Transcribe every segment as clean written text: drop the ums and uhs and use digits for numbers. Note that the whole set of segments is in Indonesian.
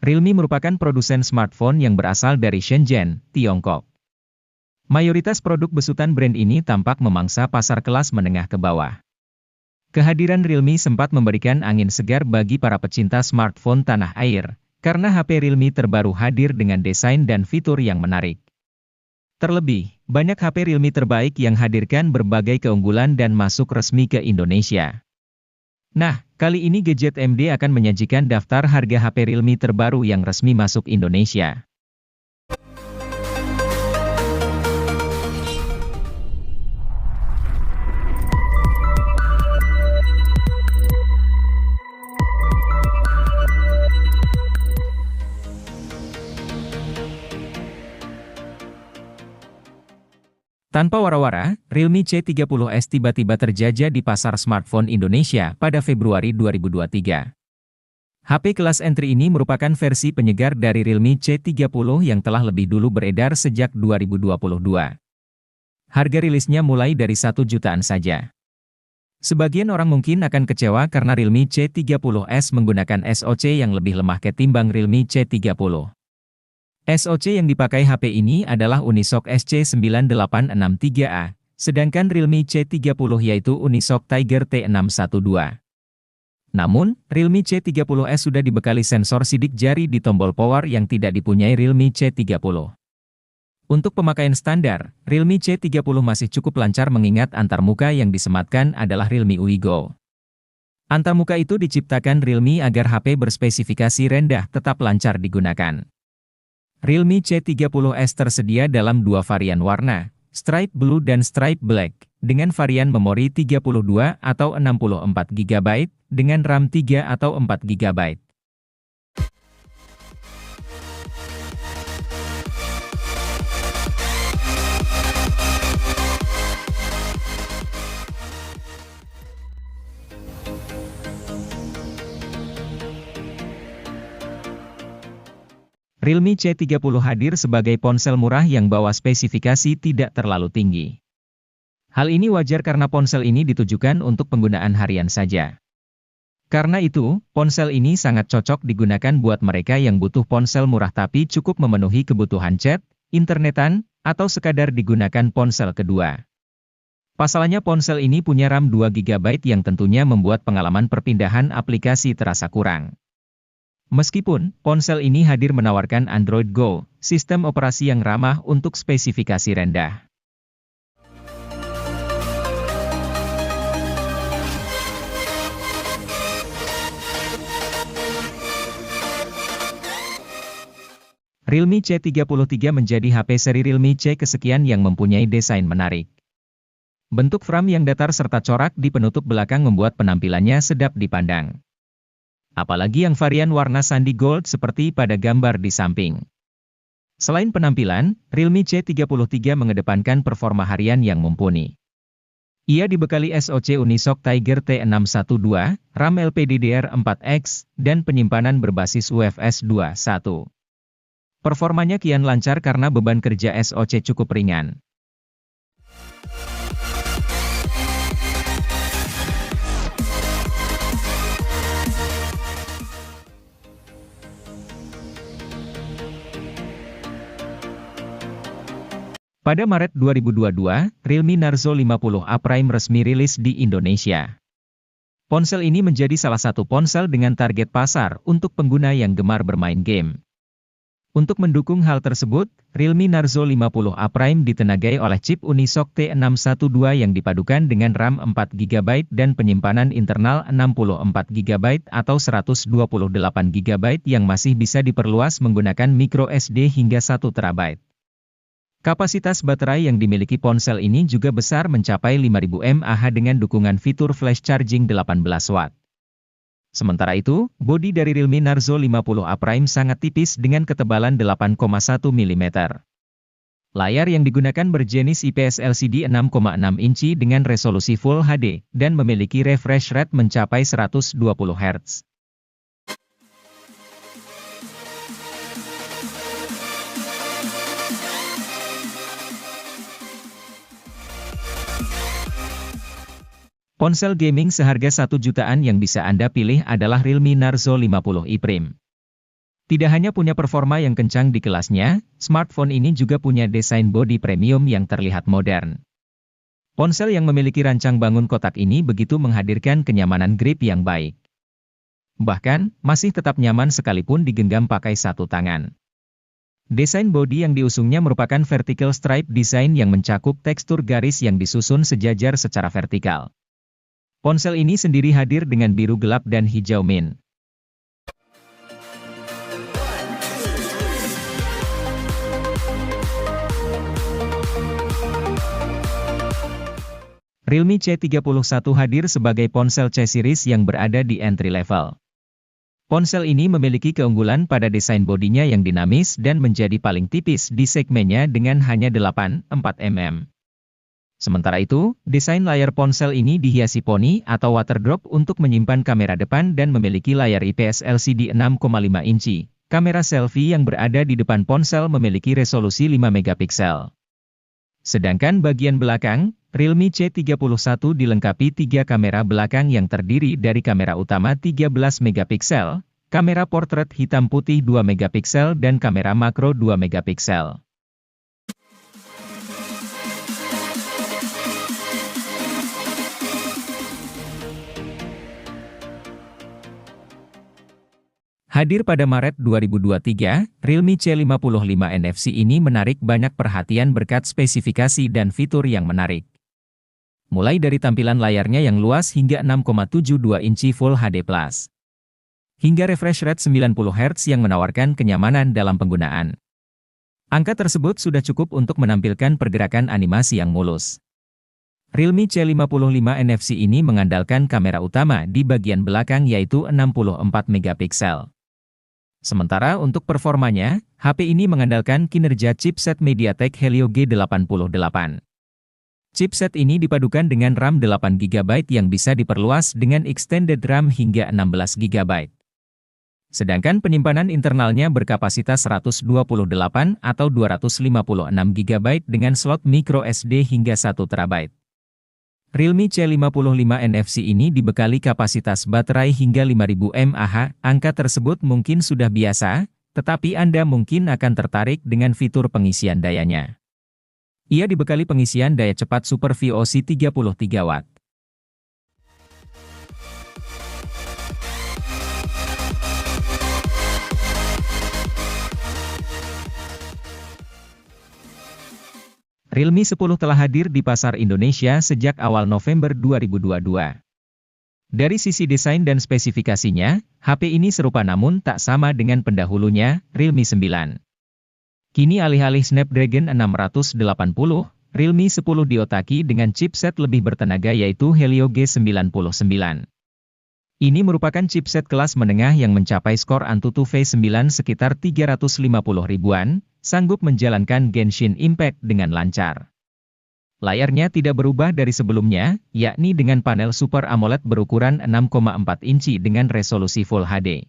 Realme merupakan produsen smartphone yang berasal dari Shenzhen, Tiongkok. Mayoritas produk besutan brand ini tampak memangsa pasar kelas menengah ke bawah. Kehadiran Realme sempat memberikan angin segar bagi para pecinta smartphone tanah air, karena HP Realme terbaru hadir dengan desain dan fitur yang menarik. Terlebih, banyak HP Realme terbaik yang hadirkan berbagai keunggulan dan masuk resmi ke Indonesia. Nah, kali ini Gadget MD akan menyajikan daftar harga HP Realme terbaru yang resmi masuk Indonesia. Tanpa wara-wara, Realme C30s tiba-tiba terjajah di pasar smartphone Indonesia pada Februari 2023. HP kelas entry ini merupakan versi penyegar dari Realme C30 yang telah lebih dulu beredar sejak 2022. Harga rilisnya mulai dari 1 jutaan saja. Sebagian orang mungkin akan kecewa karena Realme C30s menggunakan SoC yang lebih lemah ketimbang Realme C30. SoC yang dipakai HP ini adalah Unisoc SC9863A, sedangkan Realme C30 yaitu Unisoc Tiger T612. Namun, Realme C30s sudah dibekali sensor sidik jari di tombol power yang tidak dipunyai Realme C30. Untuk pemakaian standar, Realme C30 masih cukup lancar mengingat antarmuka yang disematkan adalah Realme UI Go. Antarmuka itu diciptakan Realme agar HP berspesifikasi rendah tetap lancar digunakan. Realme C30s tersedia dalam dua varian warna, Stripe Blue dan Stripe Black, dengan varian memori 32 atau 64 GB, dengan RAM 3 atau 4 GB. Realme C30 hadir sebagai ponsel murah yang bawa spesifikasi tidak terlalu tinggi. Hal ini wajar karena ponsel ini ditujukan untuk penggunaan harian saja. Karena itu, ponsel ini sangat cocok digunakan buat mereka yang butuh ponsel murah tapi cukup memenuhi kebutuhan chat, internetan, atau sekadar digunakan ponsel kedua. Pasalnya ponsel ini punya RAM 2 GB yang tentunya membuat pengalaman perpindahan aplikasi terasa kurang. Meskipun, ponsel ini hadir menawarkan Android Go, sistem operasi yang ramah untuk spesifikasi rendah. Realme C33 menjadi HP seri Realme C kesekian yang mempunyai desain menarik. Bentuk frame yang datar serta corak di penutup belakang membuat penampilannya sedap dipandang. Apalagi yang varian warna Sandy Gold seperti pada gambar di samping. Selain penampilan, Realme C33 mengedepankan performa harian yang mumpuni. Ia dibekali SoC Unisoc Tiger T612, RAM LPDDR4X, dan penyimpanan berbasis UFS 2.1. Performanya kian lancar karena beban kerja SoC cukup ringan. Pada Maret 2022, Realme Narzo 50A Prime resmi rilis di Indonesia. Ponsel ini menjadi salah satu ponsel dengan target pasar untuk pengguna yang gemar bermain game. Untuk mendukung hal tersebut, Realme Narzo 50A Prime ditenagai oleh chip Unisoc T612 yang dipadukan dengan RAM 4 GB dan penyimpanan internal 64 GB atau 128 GB yang masih bisa diperluas menggunakan microSD hingga 1 TB. Kapasitas baterai yang dimiliki ponsel ini juga besar mencapai 5000 mAh dengan dukungan fitur flash charging 18 Watt. Sementara itu, bodi dari Realme Narzo 50A Prime sangat tipis dengan ketebalan 8,1 mm. Layar yang digunakan berjenis IPS LCD 6,6 inci dengan resolusi Full HD, dan memiliki refresh rate mencapai 120 Hz. Ponsel gaming seharga 1 jutaan yang bisa Anda pilih adalah Realme Narzo 50i Prime. Tidak hanya punya performa yang kencang di kelasnya, smartphone ini juga punya desain bodi premium yang terlihat modern. Ponsel yang memiliki rancang bangun kotak ini begitu menghadirkan kenyamanan grip yang baik. Bahkan, masih tetap nyaman sekalipun digenggam pakai satu tangan. Desain bodi yang diusungnya merupakan vertical stripe design yang mencakup tekstur garis yang disusun sejajar secara vertikal. Ponsel ini sendiri hadir dengan biru gelap dan hijau mint. Realme C31 hadir sebagai ponsel C-series yang berada di entry level. Ponsel ini memiliki keunggulan pada desain bodinya yang dinamis dan menjadi paling tipis di segmennya dengan hanya 8,4 mm. Sementara itu, desain layar ponsel ini dihiasi poni atau water drop untuk menyimpan kamera depan dan memiliki layar IPS LCD 6,5 inci. Kamera selfie yang berada di depan ponsel memiliki resolusi 5 megapiksel. Sedangkan bagian belakang, Realme C31 dilengkapi 3 kamera belakang yang terdiri dari kamera utama 13 megapiksel, kamera portrait hitam putih 2 megapiksel dan kamera makro 2 megapiksel. Hadir pada Maret 2023, Realme C55 NFC ini menarik banyak perhatian berkat spesifikasi dan fitur yang menarik. Mulai dari tampilan layarnya yang luas hingga 6,72 inci Full HD+. Hingga refresh rate 90 Hz yang menawarkan kenyamanan dalam penggunaan. Angka tersebut sudah cukup untuk menampilkan pergerakan animasi yang mulus. Realme C55 NFC ini mengandalkan kamera utama di bagian belakang yaitu 64 megapiksel. Sementara untuk performanya, HP ini mengandalkan kinerja chipset MediaTek Helio G88. Chipset ini dipadukan dengan RAM 8GB yang bisa diperluas dengan extended RAM hingga 16GB. Sedangkan penyimpanan internalnya berkapasitas 128 atau 256GB dengan slot micro SD hingga 1TB. Realme C55 NFC ini dibekali kapasitas baterai hingga 5000 mAh. Angka tersebut mungkin sudah biasa, tetapi Anda mungkin akan tertarik dengan fitur pengisian dayanya. Ia dibekali pengisian daya cepat Super VOC 33 Watt. Realme 10 telah hadir di pasar Indonesia sejak awal November 2022. Dari sisi desain dan spesifikasinya, HP ini serupa namun tak sama dengan pendahulunya, Realme 9. Kini alih-alih Snapdragon 680, Realme 10 diotaki dengan chipset lebih bertenaga yaitu Helio G99. Ini merupakan chipset kelas menengah yang mencapai skor Antutu V9 sekitar 350 ribuan, sanggup menjalankan Genshin Impact dengan lancar. Layarnya tidak berubah dari sebelumnya, yakni dengan panel Super AMOLED berukuran 6,4 inci dengan resolusi Full HD.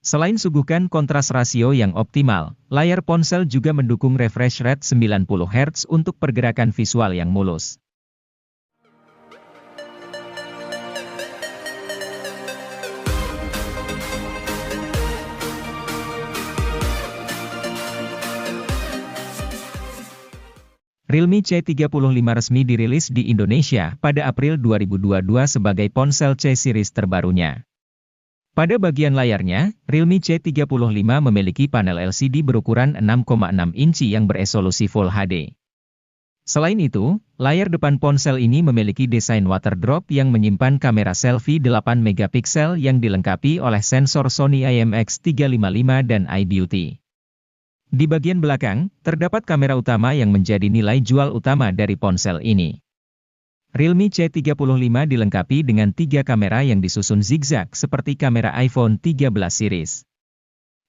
Selain suguhkan kontras rasio yang optimal, layar ponsel juga mendukung refresh rate 90 Hz untuk pergerakan visual yang mulus. Realme C35 resmi dirilis di Indonesia pada April 2022 sebagai ponsel C-series terbarunya. Pada bagian layarnya, Realme C35 memiliki panel LCD berukuran 6,6 inci yang beresolusi Full HD. Selain itu, layar depan ponsel ini memiliki desain water drop yang menyimpan kamera selfie 8 megapiksel yang dilengkapi oleh sensor Sony IMX355 dan iBeauty. Di bagian belakang, terdapat kamera utama yang menjadi nilai jual utama dari ponsel ini. Realme C35 dilengkapi dengan 3 kamera yang disusun zigzag seperti kamera iPhone 13 series.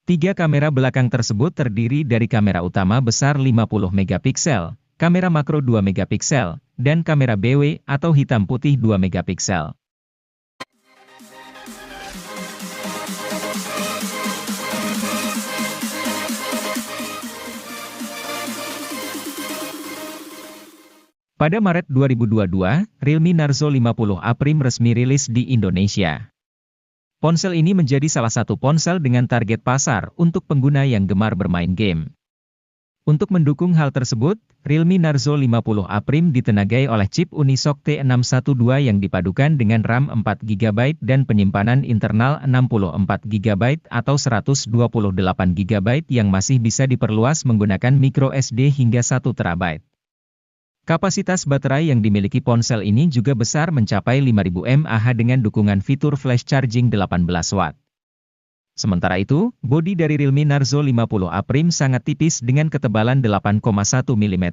3 kamera belakang tersebut terdiri dari kamera utama besar 50 megapiksel, kamera makro 2 megapiksel, dan kamera BW atau hitam putih 2 megapiksel. Pada Maret 2022, Realme Narzo 50 Aprime resmi rilis di Indonesia. Ponsel ini menjadi salah satu ponsel dengan target pasar untuk pengguna yang gemar bermain game. Untuk mendukung hal tersebut, Realme Narzo 50A Prime ditenagai oleh chip Unisoc T612 yang dipadukan dengan RAM 4GB dan penyimpanan internal 64GB atau 128GB yang masih bisa diperluas menggunakan microSD hingga 1TB. Kapasitas baterai yang dimiliki ponsel ini juga besar mencapai 5000 mAh dengan dukungan fitur flash charging 18 Watt. Sementara itu, bodi dari Realme Narzo 50A Prime sangat tipis dengan ketebalan 8,1 mm.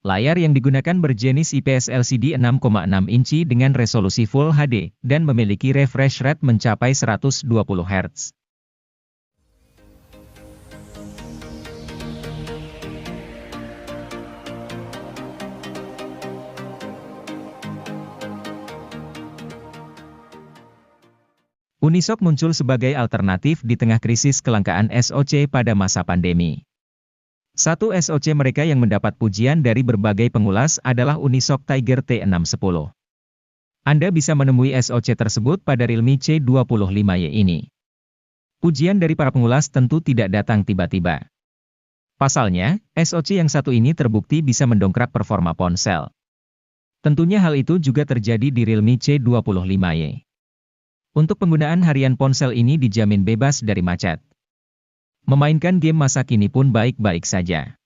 Layar yang digunakan berjenis IPS LCD 6,6 inci dengan resolusi Full HD, dan memiliki refresh rate mencapai 120 Hz. Unisoc muncul sebagai alternatif di tengah krisis kelangkaan SoC pada masa pandemi. Satu SoC mereka yang mendapat pujian dari berbagai pengulas adalah Unisoc Tiger T610. Anda bisa menemui SoC tersebut pada Realme C25Y ini. Pujian dari para pengulas tentu tidak datang tiba-tiba. Pasalnya, SoC yang satu ini terbukti bisa mendongkrak performa ponsel. Tentunya hal itu juga terjadi di Realme C25Y. Untuk penggunaan harian ponsel ini dijamin bebas dari macet. Memainkan game masa kini pun baik-baik saja.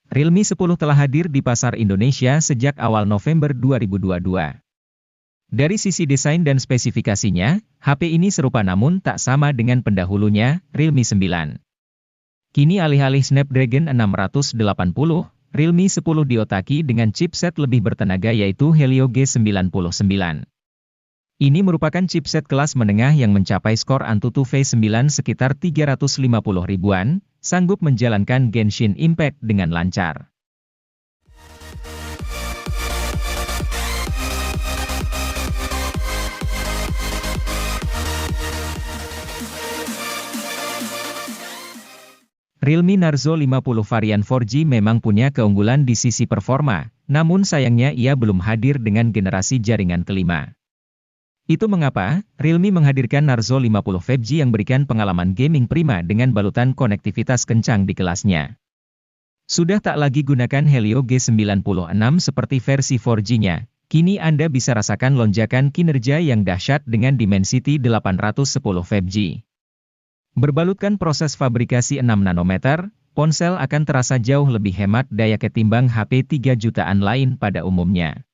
Realme 10 telah hadir di pasar Indonesia sejak awal November 2022. Dari sisi desain dan spesifikasinya, HP ini serupa namun tak sama dengan pendahulunya, Realme 9. Kini alih-alih Snapdragon 680, Realme 10 diotaki dengan chipset lebih bertenaga yaitu Helio G99. Ini merupakan chipset kelas menengah yang mencapai skor Antutu V9 sekitar 350 ribuan, sanggup menjalankan Genshin Impact dengan lancar. Realme Narzo 50 varian 4G memang punya keunggulan di sisi performa, namun sayangnya ia belum hadir dengan generasi jaringan kelima. Itu mengapa, Realme menghadirkan Narzo 50 5G yang berikan pengalaman gaming prima dengan balutan konektivitas kencang di kelasnya. Sudah tak lagi gunakan Helio G96 seperti versi 4G-nya, kini Anda bisa rasakan lonjakan kinerja yang dahsyat dengan Dimensity 810 5G. Berbalutkan proses fabrikasi 6 nanometer, ponsel akan terasa jauh lebih hemat daya ketimbang HP 3 jutaan lain pada umumnya.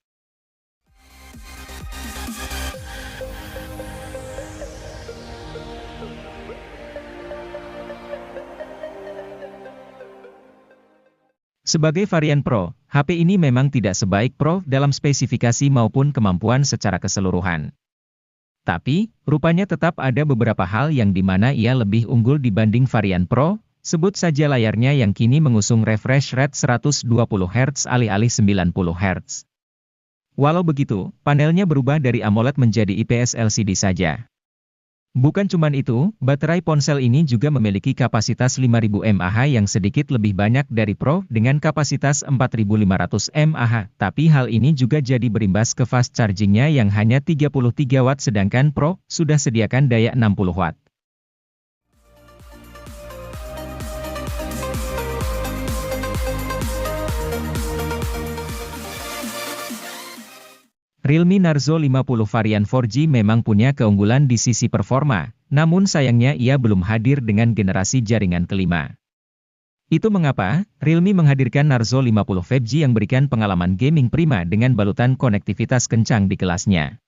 Sebagai varian Pro, HP ini memang tidak sebaik Pro dalam spesifikasi maupun kemampuan secara keseluruhan. Tapi, rupanya tetap ada beberapa hal yang dimana ia lebih unggul dibanding varian Pro, sebut saja layarnya yang kini mengusung refresh rate 120 Hz alih-alih 90 Hz. Walau begitu, panelnya berubah dari AMOLED menjadi IPS LCD saja. Bukan cuman itu, baterai ponsel ini juga memiliki kapasitas 5000 mAh yang sedikit lebih banyak dari Pro dengan kapasitas 4500 mAh, tapi hal ini juga jadi berimbas ke fast chargingnya yang hanya 33 Watt sedangkan Pro sudah sediakan daya 60 Watt. Realme Narzo 50 varian 4G memang punya keunggulan di sisi performa, namun sayangnya ia belum hadir dengan generasi jaringan kelima. Itu mengapa, Realme menghadirkan Narzo 50 5G yang berikan pengalaman gaming prima dengan balutan konektivitas kencang di kelasnya.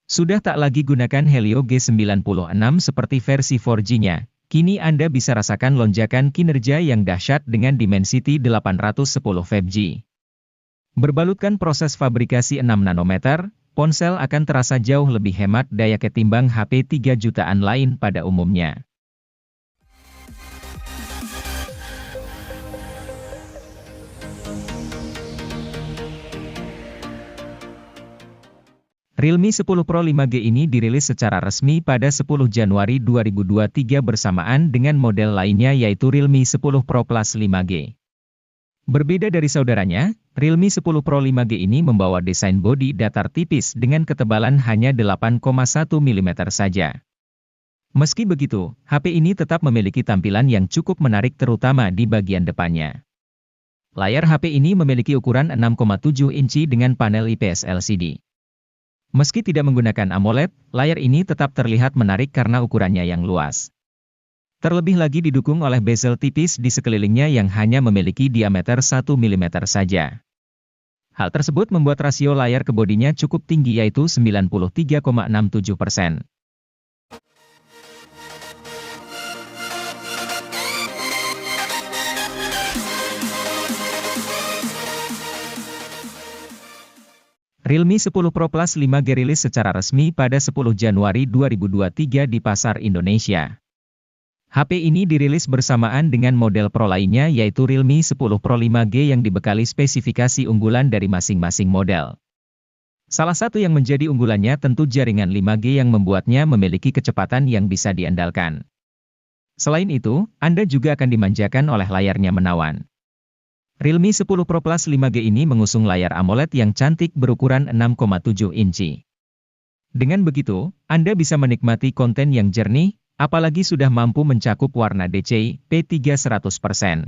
Sudah tak lagi gunakan Helio G96 seperti versi 4G-nya, kini Anda bisa rasakan lonjakan kinerja yang dahsyat dengan Dimensity 810 5G. Berbalutkan proses fabrikasi 6 nanometer, ponsel akan terasa jauh lebih hemat daya ketimbang HP 3 jutaan lain pada umumnya. Realme 10 Pro 5G ini dirilis secara resmi pada 10 Januari 2023 bersamaan dengan model lainnya yaitu Realme 10 Pro Plus 5G. Berbeda dari saudaranya, Realme 10 Pro 5G ini membawa desain bodi datar tipis dengan ketebalan hanya 8,1 mm saja. Meski begitu, HP ini tetap memiliki tampilan yang cukup menarik terutama di bagian depannya. Layar HP ini memiliki ukuran 6,7 inci dengan panel IPS LCD. Meski tidak menggunakan AMOLED, layar ini tetap terlihat menarik karena ukurannya yang luas. Terlebih lagi didukung oleh bezel tipis di sekelilingnya yang hanya memiliki diameter 1 mm saja. Hal tersebut membuat rasio layar ke bodinya cukup tinggi yaitu 93,67%. Realme 10 Pro Plus 5G rilis secara resmi pada 10 Januari 2023 di pasar Indonesia. HP ini dirilis bersamaan dengan model Pro lainnya yaitu Realme 10 Pro 5G yang dibekali spesifikasi unggulan dari masing-masing model. Salah satu yang menjadi unggulannya tentu jaringan 5G yang membuatnya memiliki kecepatan yang bisa diandalkan. Selain itu, Anda juga akan dimanjakan oleh layarnya menawan. Realme 10 Pro Plus 5G ini mengusung layar AMOLED yang cantik berukuran 6,7 inci. Dengan begitu, Anda bisa menikmati konten yang jernih, apalagi sudah mampu mencakup warna DCI-P3 100%.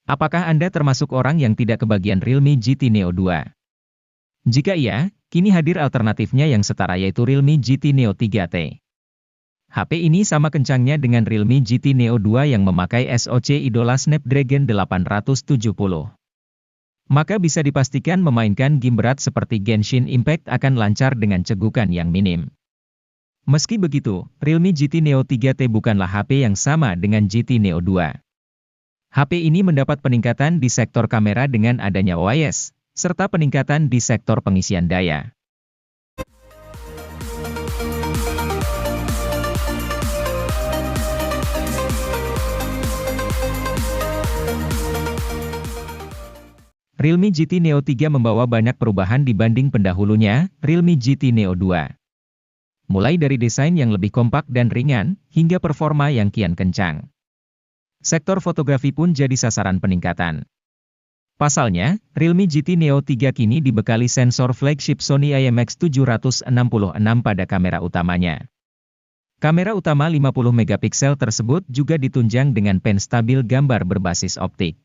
Apakah Anda termasuk orang yang tidak kebagian Realme GT Neo 2? Jika iya, kini hadir alternatifnya yang setara yaitu Realme GT Neo 3T. HP ini sama kencangnya dengan Realme GT Neo 2 yang memakai SoC idola Snapdragon 870. Maka bisa dipastikan memainkan game berat seperti Genshin Impact akan lancar dengan cegukan yang minim. Meski begitu, Realme GT Neo 3T bukanlah HP yang sama dengan GT Neo 2. HP ini mendapat peningkatan di sektor kamera dengan adanya OIS, serta peningkatan di sektor pengisian daya. Realme GT Neo 3 membawa banyak perubahan dibanding pendahulunya, Realme GT Neo 2. Mulai dari desain yang lebih kompak dan ringan, hingga performa yang kian kencang. Sektor fotografi pun jadi sasaran peningkatan. Pasalnya, Realme GT Neo 3 kini dibekali sensor flagship Sony IMX766 pada kamera utamanya. Kamera utama 50 megapiksel tersebut juga ditunjang dengan pen stabil gambar berbasis optik.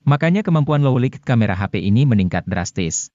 Makanya kemampuan low light kamera HP ini meningkat drastis.